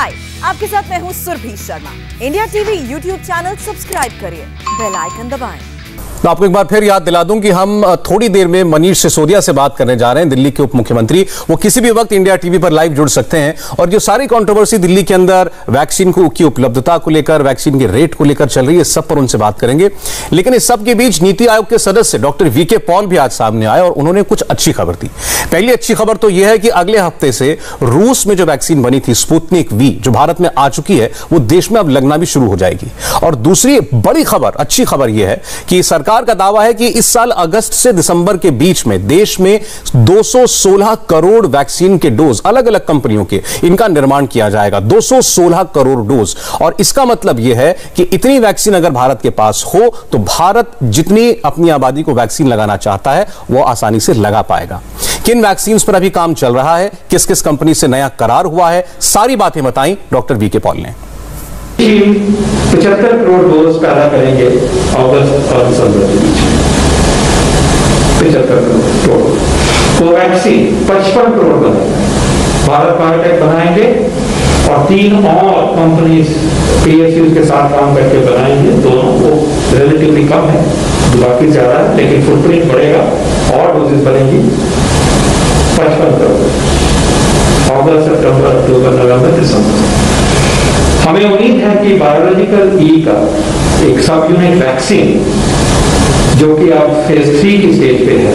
हाय, आपके साथ मैं हूँ Surabhi Sharma. India TV YouTube channel subscribe करिए, बेल आइकन दबाएं। तो आपको एक बार फिर याद दिला दूं कि हम थोड़ी देर में मनीष सिसोदिया से बात करने जा रहे हैं, दिल्ली के उप मुख्यमंत्री। वो किसी भी वक्त इंडिया टीवी पर लाइव जुड़ सकते हैं और जो सारी कंट्रोवर्सी दिल्ली के अंदर वैक्सीन की उपलब्धता को लेकर, वैक्सीन के रेट को लेकर चल रही है, सब पर उनसे बात करेंगे। लेकिन इस सब के बीच नीति आयोग के सदस्य डॉक्टर वीके पॉल भी आज सामने आए और उन्होंने कुछ अच्छी खबर दी। पहली अच्छी खबर तो यह है कि अगले हफ्ते से रूस में जो वैक्सीन बनी थी स्पुतनिक वी, जो भारत में आ चुकी है, वो देश में अब लगना भी शुरू हो जाएगी। और दूसरी बड़ी खबर, अच्छी खबर यह है कि सरकार का दावा है कि इस साल अगस्त से दिसंबर के बीच में देश में 216 करोड़ वैक्सीन के डोज, अलग अलग कंपनियों के, इनका निर्माण किया जाएगा। 216 करोड़ डोज। और इसका मतलब यह है कि इतनी वैक्सीन अगर भारत के पास हो तो भारत जितनी अपनी आबादी को वैक्सीन लगाना चाहता है वो आसानी से लगा पाएगा। किन वैक्सीन पर अभी काम चल रहा है, किस किस कंपनी से नया करार हुआ है, सारी बातें बताई डॉक्टर वीके पॉल ने। 75 करोड़ डोज पैदा करेंगे अगस्त और दिसंबर के बीच में। 75 करोड़। कोवैक्सीन 55 करोड़ बनाएंगे, भारत बायोटेक बनाएंगे और 3 और कंपनीज पीएसयू के साथ काम करके बनाएंगे। दोनों वो रिलेटिवली कम है, बाकी ज्यादा है, लेकिन फुटप्रिंट बढ़ेगा और डोजेस बनेंगी 55 करोड़ अगस्त, सितंबर, अक्टूबर, नवंबर, दिसंबर। हमें उम्मीद है कि बायोलॉजिकल ई का एक सब यूनिट वैक्सीन जो कि अब फेज 3 की स्टेज पे है,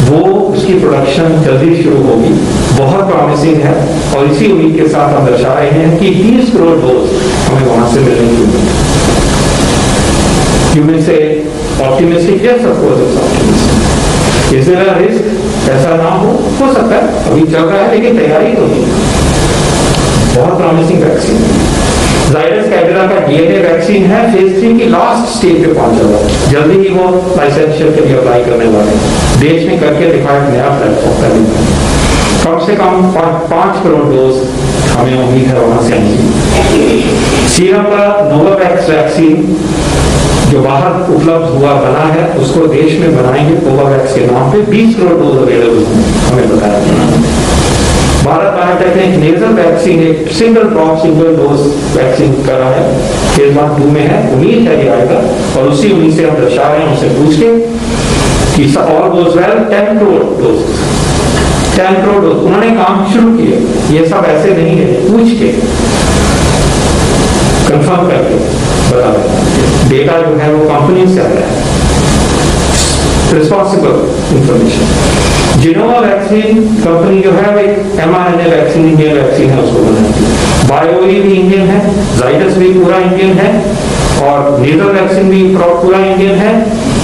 वो उसकी प्रोडक्शन जल्दी शुरू होगी। बहुत प्रॉमिसिंग है और इसी उम्मीद के साथ हम दर्शा रहे हैं कि 30 करोड़ डोज हमें वहां से मिलने की उम्मीद है। You may say optimistic, yes, of course it's optimistic. Is there a risk ऐसा ना हो सकता है, अभी चल रहा है, लेकिन तैयारी तो नहीं। बहुत प्रॉमिसिंग वैक्सीन। जाइडस कैडिला का डीएनए वैक्सीन है, फेज 3 की लास्ट स्टेज पे पहुंचा हुआ है। जल्दी ही वो लाइसेंशियल के लिए अप्लाई करने वाले हैं। देश ने करके दिखाया नया प्लेटफॉर्म करने, कम से कम 5 करोड़ डोज हमें उम्मीद है वहां से आएंगी। सीरम का नोवावैक्स वैक्सीन जो बाहर उपलब्ध हुआ बना है, उसको देश में बनाएंगे कोवावैक्स के नाम पे। 20 करोड़ डोज अवेलेबल हमें बताया गया। भारत बायोटेक ने एक नेजल वैक्सीन, एक single drop single dose vaccine करा है, फेज 1-2 में है। उम्मीद है ये आएगा और उसी उम्मीद से हम दर्शा रहे हैं उनसे पूछ के कि all goes well 10 crore dose, 10 crore dose उन्होंने काम शुरू किए। ये सब ऐसे नहीं है, पूछ के कंफर्म करके बता रहे। डेटा जो है वो कंपनी से आ रहा है, responsible information. Gennova vaccine company जो है वो एक mRNA वैक्सीन, इंडियन वैक्सीन है, उसको बनाएगी। बायोई भी इंडियन है, जाइडस भी पूरा इंडियन है और नेजल वैक्सीन भी पूरा इंडियन है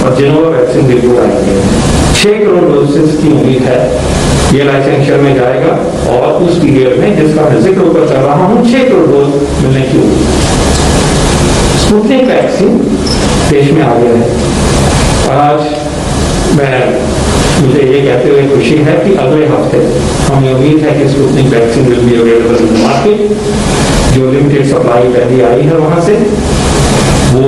और जिनोवा वैक्सीन भी पूरा इंडियन है। 6 करोड़ डोजेस की उम्मीद है ये लाइसेंशियल में जाएगा और उस पीरियड में जिसका मैं जिक्र ऊपर कर रहा हूँ 6 करोड़ डोज मिलने की उम्मीद। स्पुतनिक वैक्सीन देश में आ गया है और आज मुझे ये कहते हुए खुशी है कि अगले हफ्ते हमें उम्मीद है कि Sputnik vaccine will be available in the market. जो लिमिटेड सप्लाई पहले आई है वहां से, वो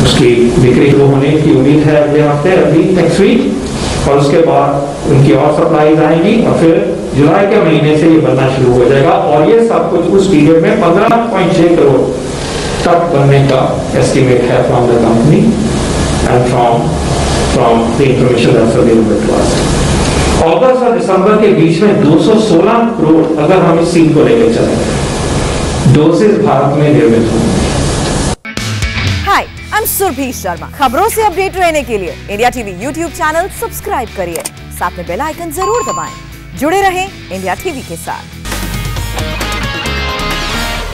उसकी बिक्री शुरू होने की उम्मीद है अगले हफ्ते, अभी नेक्स्ट वीक। और उसके बाद उनकी और सप्लाईज आएंगी और फिर जुलाई के महीने से ये बनना शुरू हो जाएगा और ये सब कुछ उस पीरियड में 15.6 करोड़ तक बनने का एस्टिमेट है from the company and from the information that's available to us. अगस्त और दिसंबर के बीच में 216 करोड़ अगर हम इस सीन को लेकर चलें, डोजेस भारत में निर्मित होंगे। हाय, आई एम सुरभि शर्मा। खबरों से अपडेट रहने के लिए India TV YouTube channel subscribe करिए, साथ में बेल आइकन जरूर दबाएं। जुड़े रहें इंडिया टीवी के साथ।